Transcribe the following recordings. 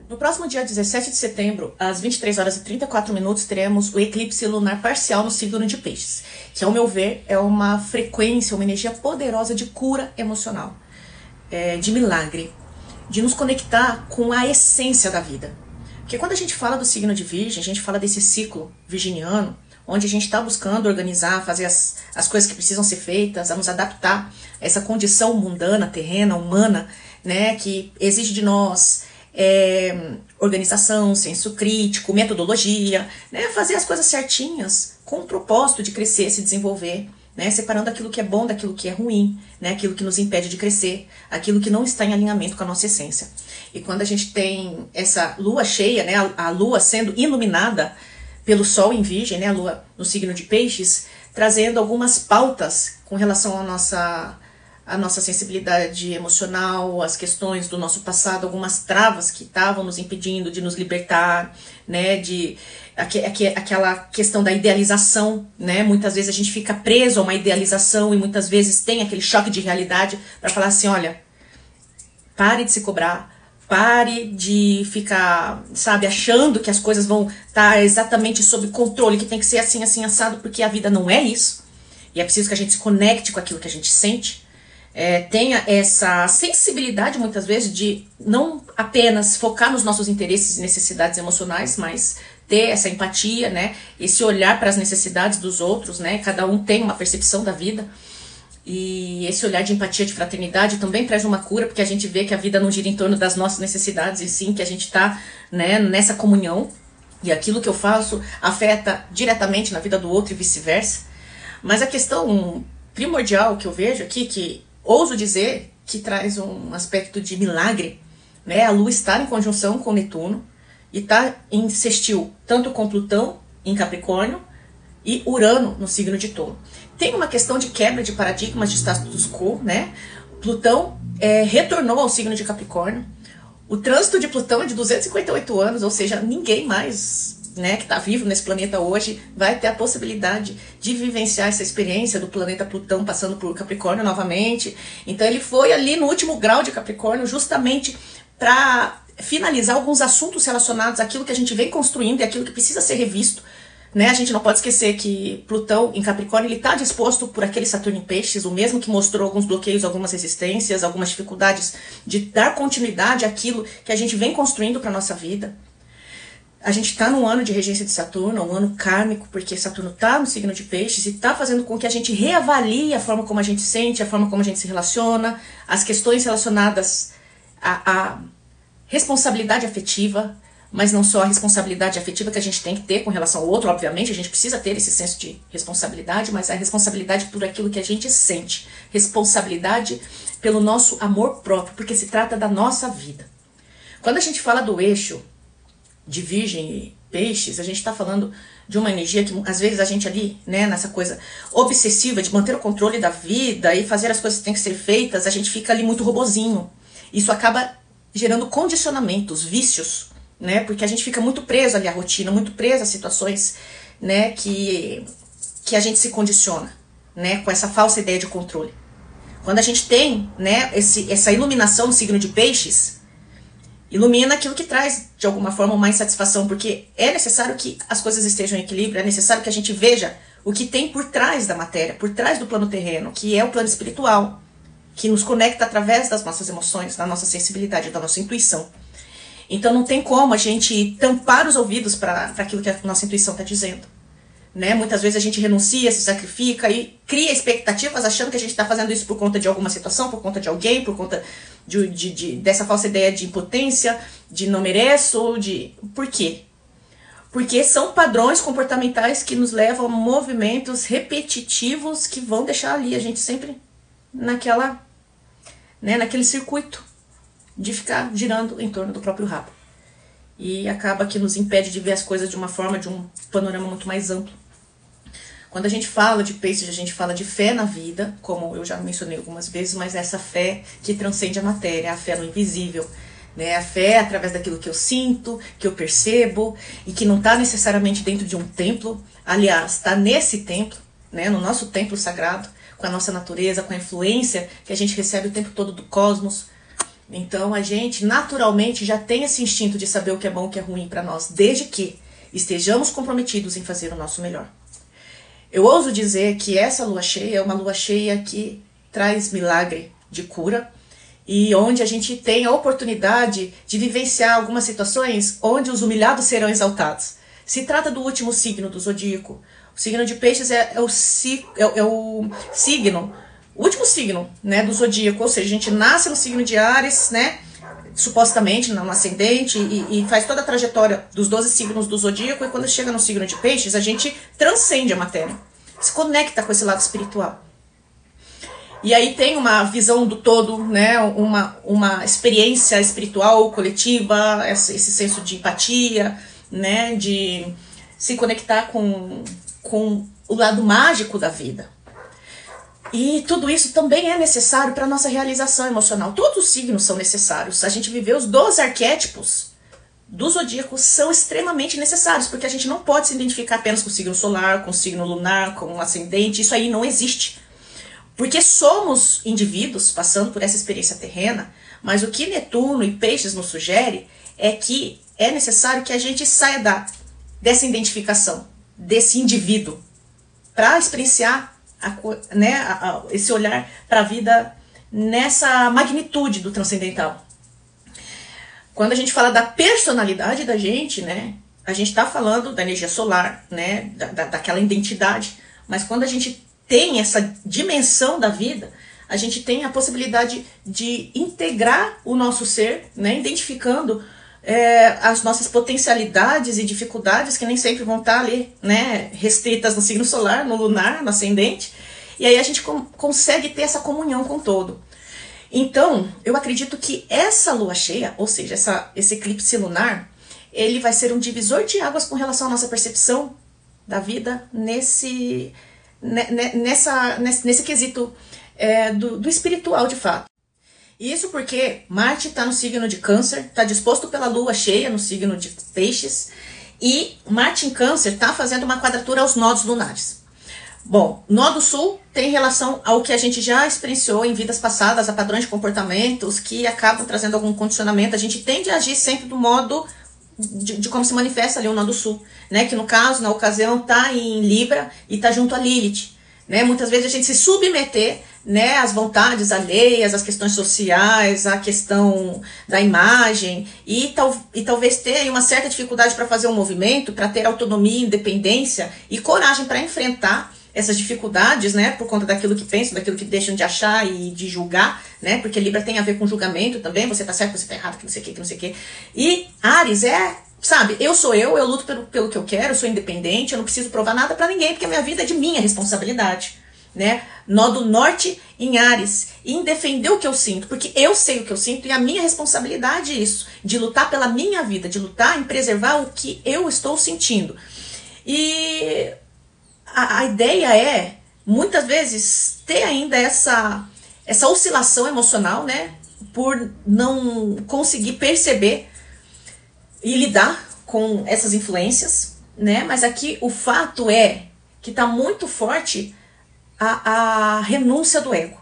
No próximo dia 17 de setembro, às 23 horas e 34 minutos, teremos o eclipse lunar parcial no signo de Peixes, que, ao meu ver, é uma frequência, uma energia poderosa de cura emocional, de milagre, de nos conectar com a essência da vida. Porque quando a gente fala do signo de Virgem, a gente fala desse ciclo virginiano, onde a gente está buscando organizar, fazer as coisas que precisam ser feitas, a nos adaptar a essa condição mundana, terrena, humana, né, que exige de nós organização, senso crítico, metodologia, né, fazer as coisas certinhas com o propósito de crescer, se desenvolver, né, separando aquilo que é bom daquilo que é ruim, né, aquilo que nos impede de crescer, aquilo que não está em alinhamento com a nossa essência. E quando a gente tem essa lua cheia, né, a lua sendo iluminada pelo sol em Virgem, né, a lua no signo de Peixes, trazendo algumas pautas com relação à nossa sensibilidade emocional, as questões do nosso passado, algumas travas que estavam nos impedindo de nos libertar, né, aquela questão da idealização, né, muitas vezes a gente fica preso a uma idealização e muitas vezes tem aquele choque de realidade para falar assim, olha, pare de se cobrar, pare de ficar, sabe, achando que as coisas vão estar exatamente sob controle, que tem que ser assim, assim, assado, porque a vida não é isso, e é preciso que a gente se conecte com aquilo que a gente sente, tenha essa sensibilidade muitas vezes de não apenas focar nos nossos interesses e necessidades emocionais, mas ter essa empatia, né, esse olhar para as necessidades dos outros, né, cada um tem uma percepção da vida, e esse olhar de empatia, de fraternidade também traz uma cura, porque a gente vê que a vida não gira em torno das nossas necessidades, e sim que a gente está, né, nessa comunhão, e aquilo que eu faço afeta diretamente na vida do outro e vice-versa. Mas a questão primordial que eu vejo aqui, que ouso dizer que traz um aspecto de milagre, né? A Lua está em conjunção com Netuno e está em sextil tanto com Plutão em Capricórnio e Urano no signo de Touro. Tem uma questão de quebra de paradigmas de status quo, né? Plutão retornou ao signo de Capricórnio. O trânsito de Plutão é de 258 anos, ou seja, ninguém mais, né, que está vivo nesse planeta hoje vai ter a possibilidade de vivenciar essa experiência do planeta Plutão passando por Capricórnio novamente. Então ele foi ali no último grau de Capricórnio justamente para finalizar alguns assuntos relacionados àquilo que a gente vem construindo e aquilo que precisa ser revisto, né? A gente não pode esquecer que Plutão em Capricórnio ele está disposto por aquele Saturno em Peixes, o mesmo que mostrou alguns bloqueios, algumas resistências, algumas dificuldades de dar continuidade àquilo que a gente vem construindo para nossa vida. A gente está num ano de regência de Saturno, um ano kármico, porque Saturno está no signo de Peixes e está fazendo com que a gente reavalie a forma como a gente sente, a forma como a gente se relaciona, as questões relacionadas à responsabilidade afetiva, mas não só a responsabilidade afetiva que a gente tem que ter com relação ao outro, obviamente, a gente precisa ter esse senso de responsabilidade, mas a responsabilidade por aquilo que a gente sente, responsabilidade pelo nosso amor próprio, porque se trata da nossa vida. Quando a gente fala do eixo de Virgem e Peixes, a gente está falando de uma energia que às vezes a gente ali, né, nessa coisa obsessiva de manter o controle da vida e fazer as coisas que têm que ser feitas, a gente fica ali muito robozinho. Isso acaba gerando condicionamentos, vícios, né, porque a gente fica muito preso ali à rotina, muito preso às situações, né, que a gente se condiciona, né, com essa falsa ideia de controle. Quando a gente tem, né, essa iluminação no signo de Peixes, ilumina aquilo que traz, de alguma forma, mais satisfação, porque é necessário que as coisas estejam em equilíbrio, é necessário que a gente veja o que tem por trás da matéria, por trás do plano terreno, que é o plano espiritual, que nos conecta através das nossas emoções, da nossa sensibilidade, da nossa intuição. Então não tem como a gente tampar os ouvidos para aquilo que a nossa intuição está dizendo. Né? Muitas vezes a gente renuncia, se sacrifica e cria expectativas achando que a gente está fazendo isso por conta de alguma situação, por conta de alguém, por conta dessa falsa ideia de impotência, de não mereço, Por quê? Porque são padrões comportamentais que nos levam a movimentos repetitivos que vão deixar ali a gente sempre naquele circuito de ficar girando em torno do próprio rabo. E acaba que nos impede de ver as coisas de uma forma, de um panorama muito mais amplo. Quando a gente fala de Peixes, a gente fala de fé na vida, como eu já mencionei algumas vezes, mas essa fé que transcende a matéria, a fé no invisível, né? A fé através daquilo que eu sinto, que eu percebo, e que não está necessariamente dentro de um templo, aliás, está nesse templo, né? No nosso templo sagrado, com a nossa natureza, com a influência que a gente recebe o tempo todo do cosmos, Então a gente naturalmente já tem esse instinto de saber o que é bom e o que é ruim para nós, desde que estejamos comprometidos em fazer o nosso melhor. Eu ouso dizer que essa lua cheia é uma lua cheia que traz milagre de cura e onde a gente tem a oportunidade de vivenciar algumas situações onde os humilhados serão exaltados. Se trata do último signo do zodíaco. O signo de Peixes é o signo, o último signo, né, do zodíaco, ou seja, a gente nasce no signo de Áries, né, supostamente no ascendente, e faz toda a trajetória dos 12 signos do zodíaco, e quando chega no signo de Peixes, a gente transcende a matéria, se conecta com esse lado espiritual. E aí tem uma visão do todo, né, uma experiência espiritual coletiva, esse senso de empatia, né, de se conectar com o lado mágico da vida. E tudo isso também é necessário para a nossa realização emocional. Todos os signos são necessários. A gente viver os 12 arquétipos do zodíaco são extremamente necessários, porque a gente não pode se identificar apenas com o signo solar, com o signo lunar, com o ascendente. Isso aí não existe. Porque somos indivíduos passando por essa experiência terrena, mas o que Netuno e Peixes nos sugere é que é necessário que a gente saia dessa identificação, desse indivíduo, para experienciar esse olhar para a vida nessa magnitude do transcendental. Quando a gente fala da personalidade da gente, né, a gente está falando da energia solar, né, daquela identidade, mas quando a gente tem essa dimensão da vida, a gente tem a possibilidade de integrar o nosso ser, né, identificando as nossas potencialidades e dificuldades que nem sempre vão estar ali, né, restritas no signo solar, no lunar, no ascendente, e aí a gente consegue ter essa comunhão com o todo. Então, eu acredito que essa lua cheia, ou seja, esse eclipse lunar, ele vai ser um divisor de águas com relação à nossa percepção da vida nesse quesito do espiritual de fato. Isso porque Marte está no signo de Câncer, está disposto pela lua cheia no signo de Peixes, e Marte em Câncer está fazendo uma quadratura aos nodos lunares. Bom, nó do sul tem relação ao que a gente já experienciou em vidas passadas, a padrões de comportamentos que acabam trazendo algum condicionamento. A gente tende a agir sempre do modo de como se manifesta ali o nó do sul, né? Que no caso, na ocasião, está em Libra e está junto a Lilith. Né? Muitas vezes a gente se submeter, né, às vontades alheias, às questões sociais, à questão da imagem, e talvez ter aí uma certa dificuldade para fazer um movimento, para ter autonomia, independência e coragem para enfrentar essas dificuldades, né, por conta daquilo que pensam, daquilo que deixam de achar e de julgar, né, porque Libra tem a ver com julgamento também, você tá certo, você tá errado, que não sei o que, que não sei o que. E Áries sabe, eu sou eu luto pelo que eu quero, eu sou independente, eu não preciso provar nada pra ninguém, porque a minha vida é de minha responsabilidade, né? Nó do norte em Áries, em defender o que eu sinto, porque eu sei o que eu sinto e a minha responsabilidade é isso, de lutar pela minha vida, de lutar em preservar o que eu estou sentindo. E a ideia é, muitas vezes, ter ainda essa oscilação emocional, né? Por não conseguir perceber e lidar com essas influências, né? Mas aqui o fato é que está muito forte a renúncia do ego,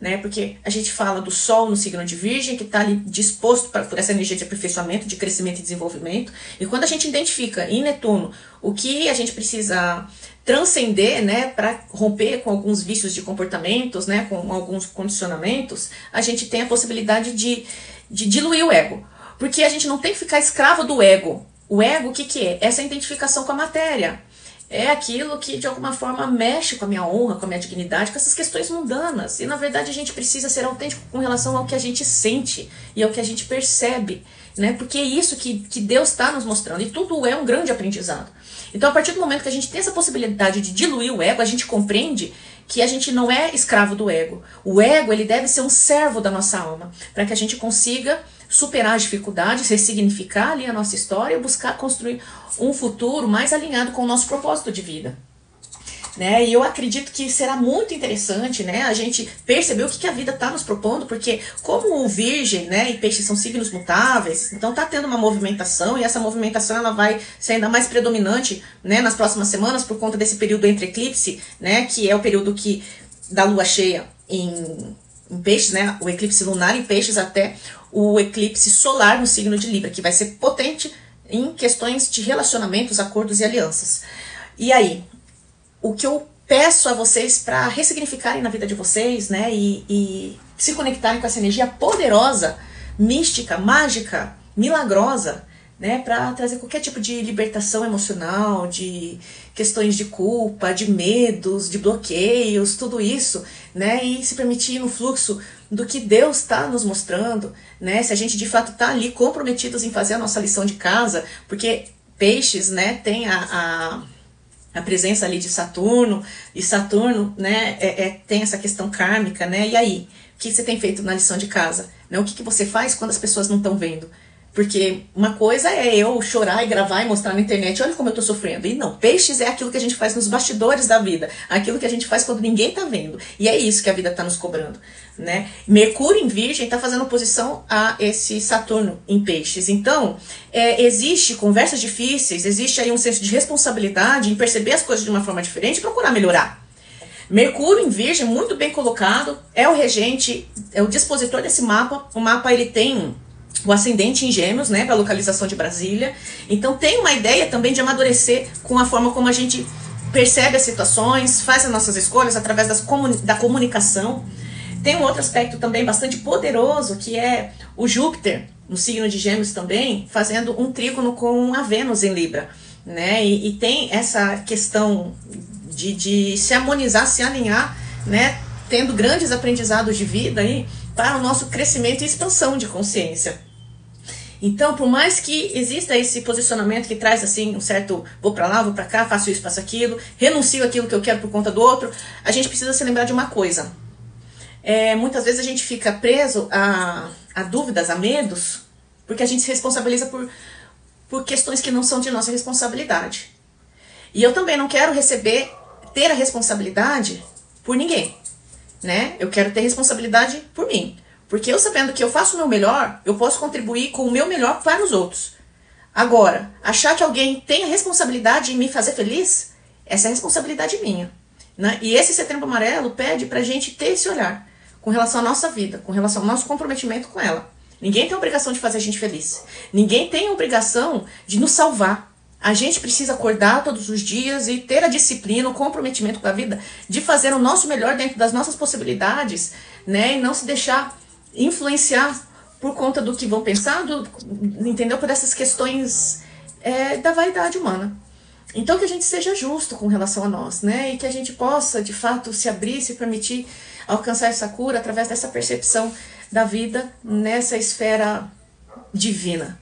né? Porque a gente fala do Sol no signo de Virgem, que está ali disposto por essa energia de aperfeiçoamento, de crescimento e desenvolvimento. E quando a gente identifica em Netuno o que a gente precisa transcender, né, para romper com alguns vícios de comportamentos, né, com alguns condicionamentos, a gente tem a possibilidade de diluir o ego. Porque a gente não tem que ficar escravo do ego. O ego, o que que é? Essa identificação com a matéria. É aquilo que, de alguma forma, mexe com a minha honra, com a minha dignidade, com essas questões mundanas. E, na verdade, a gente precisa ser autêntico com relação ao que a gente sente e ao que a gente percebe, né? Porque é isso que Deus está nos mostrando. E tudo é um grande aprendizado. Então, a partir do momento que a gente tem essa possibilidade de diluir o ego, a gente compreende que a gente não é escravo do ego. O ego, ele deve ser um servo da nossa alma, para que a gente consiga superar as dificuldades, ressignificar ali a nossa história e buscar construir um futuro mais alinhado com o nosso propósito de vida. Né? E eu acredito que será muito interessante, né, a gente perceber o que a vida está nos propondo, porque como o Virgem, né, e Peixe são signos mutáveis, então está tendo uma movimentação, e essa movimentação ela vai ser ainda mais predominante, né, nas próximas semanas por conta desse período entre eclipse, né, que é o período da lua cheia em Peixes, né? O eclipse lunar em Peixes até o eclipse solar no signo de Libra, que vai ser potente em questões de relacionamentos, acordos e alianças. E aí, o que eu peço a vocês para ressignificarem na vida de vocês, né? E se conectarem com essa energia poderosa, mística, mágica, milagrosa, né, para trazer qualquer tipo de libertação emocional, de questões de culpa, de medos, de bloqueios, tudo isso, né, e se permitir ir no fluxo do que Deus está nos mostrando, né, se a gente de fato está ali comprometidos em fazer a nossa lição de casa, porque Peixes, né, tem a presença ali de Saturno, e Saturno, né, tem essa questão kármica, né, e aí? O que você tem feito na lição de casa? Né, o que você faz quando as pessoas não estão vendo? Porque uma coisa é eu chorar e gravar e mostrar na internet, olha como eu tô sofrendo. E não, Peixes é aquilo que a gente faz nos bastidores da vida, aquilo que a gente faz quando ninguém tá vendo. E é isso que a vida tá nos cobrando, né? Mercúrio em Virgem tá fazendo oposição a esse Saturno em Peixes. Então, existe conversas difíceis, existe aí um senso de responsabilidade em perceber as coisas de uma forma diferente e procurar melhorar. Mercúrio em Virgem, muito bem colocado, é o regente, é o dispositor desse mapa. O mapa, ele tem o ascendente em Gêmeos, né, para a localização de Brasília. Então tem uma ideia também de amadurecer com a forma como a gente percebe as situações, faz as nossas escolhas através da comunicação. Tem um outro aspecto também bastante poderoso, que é o Júpiter, no signo de Gêmeos também, fazendo um trígono com a Vênus em Libra, né, e tem essa questão de se harmonizar, se alinhar, né, tendo grandes aprendizados de vida aí, para o nosso crescimento e expansão de consciência. Então, por mais que exista esse posicionamento que traz assim um certo vou pra lá, vou pra cá, faço isso, faço aquilo, renuncio aquilo que eu quero por conta do outro, a gente precisa se lembrar de uma coisa. Muitas vezes a gente fica preso a dúvidas, a medos, porque a gente se responsabiliza por questões que não são de nossa responsabilidade. E eu também não quero ter a responsabilidade por ninguém, né? Eu quero ter responsabilidade por mim. Porque eu sabendo que eu faço o meu melhor, eu posso contribuir com o meu melhor para os outros. Agora, achar que alguém tem a responsabilidade em me fazer feliz, essa é a responsabilidade minha, né? E esse Setembro Amarelo pede pra gente ter esse olhar com relação à nossa vida, com relação ao nosso comprometimento com ela. Ninguém tem a obrigação de fazer a gente feliz. Ninguém tem a obrigação de nos salvar. A gente precisa acordar todos os dias e ter a disciplina, o comprometimento com a vida, de fazer o nosso melhor dentro das nossas possibilidades, né? E não se deixar influenciar por conta do que vão pensar, entendeu? Por essas questões da vaidade humana. Então que a gente seja justo com relação a nós, né? E que a gente possa, de fato, se abrir, se permitir alcançar essa cura através dessa percepção da vida nessa esfera divina,